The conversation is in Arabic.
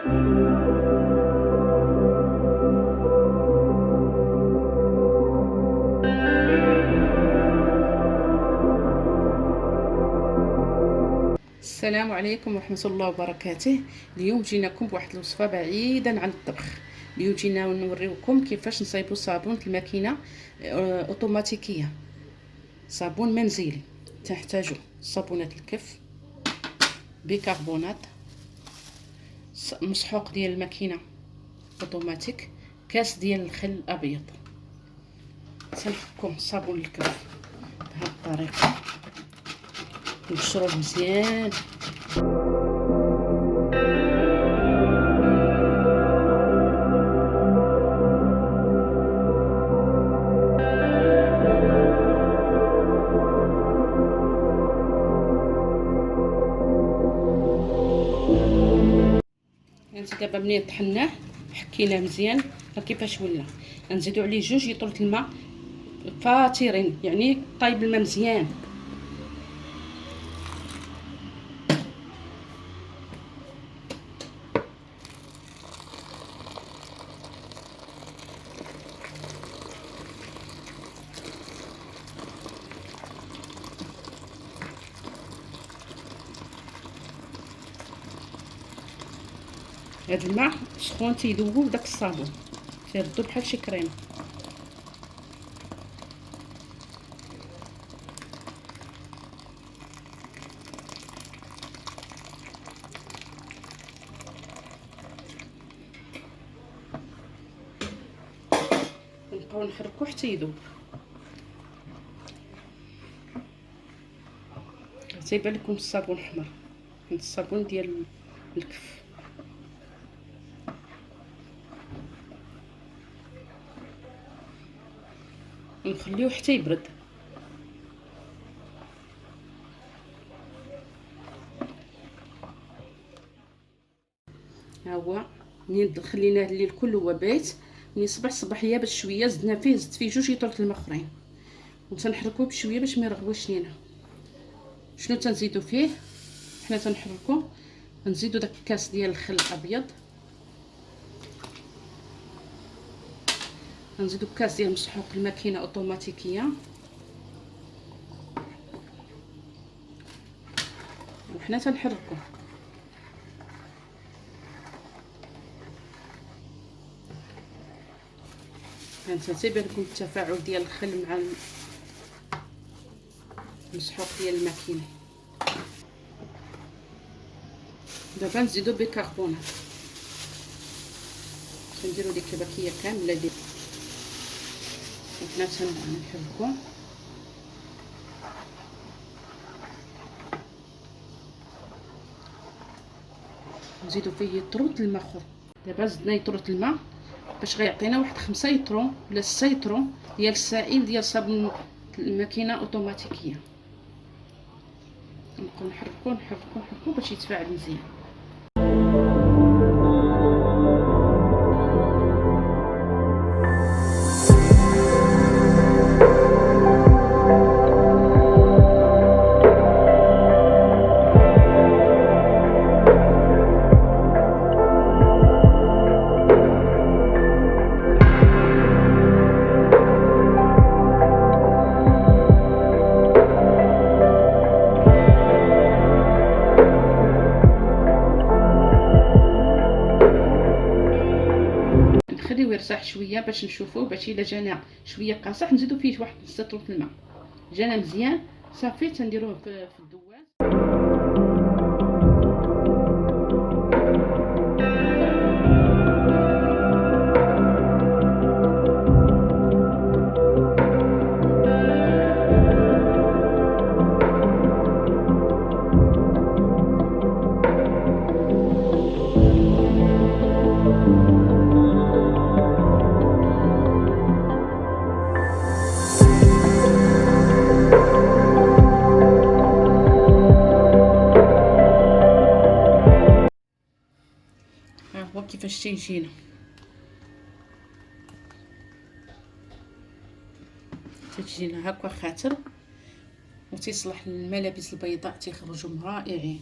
السلام عليكم ورحمة الله وبركاته. اليوم جيناكم بواحد الوصفة بعيدا عن الطبخ. اليوم جينا نوريكم كيفاش نصايبوا صابون الماكينة اوتوماتيكية، صابون منزلي. تحتاجوا صابونات الكف، بيكربونات، مسحوق ديال الماكينة اوتوماتيك، كاس ديال الخل الابيض. تنحكم صابون الكف بهذه الطريقة، نبشروه مزيان. هانتي دابا ملي طحناه حكيناه مزيان، ها كيفاش ولا. غنزيدو عليه 2 يطرة الماء فاترين، يعني طايب الماء مزيان. هاد الماء سخون تيذوب داك الصابون، تيردو بحال شي كريمه. نبقاو نحركو حتى يذوب. تيبان لكم الصابون احمر، الصابون ديال الكف. نخليوه حتى يبرد. ها هو منين خليناه الليل كله هو بايت، ملي صبح يابس شويه زدنا فيه، زدت فيه 2 يطرة الماء اخرين، وتنحركوه بشويه باش ما يرغوش لينا. شنو تنزيدو فيه؟ حنا تنحركو، نزيدو داك الكاس ديال الخل الابيض، نزيدو كاس ديال مسحوق الماكينه اوتوماتيكيه، وحنا تنحركو. هانت تيبان لكم التفاعل ديال الخل مع المسحوق ديال الماكينه. دابا نزيدو بيكربونات، تنديرو ديك الباكيه كامله ديال، وحنا تنحركو. نزيدو فيه يطرو الماء اخر. دابا زدنا يطرو الماء باش غيعطينا واحد 5 يطرو ولا 6 يطرو ديال السائل ديال صابون الماكينه اوتوماتيكيه. نبقاو نحركو باش يتفاعل مزيان. نخليوه يرتاح شويه باش نشوفوه، باش الا جانا شويه قاصح نزيدو فيه واحد 6 يطرو الماء. جانا مزيان صافي تنديروه في الدواز. ها هو كيفاش تيجينا. تجينا هكا خاتر، وتيصلح للملابس البيضاء، تيخرجوا رائعين.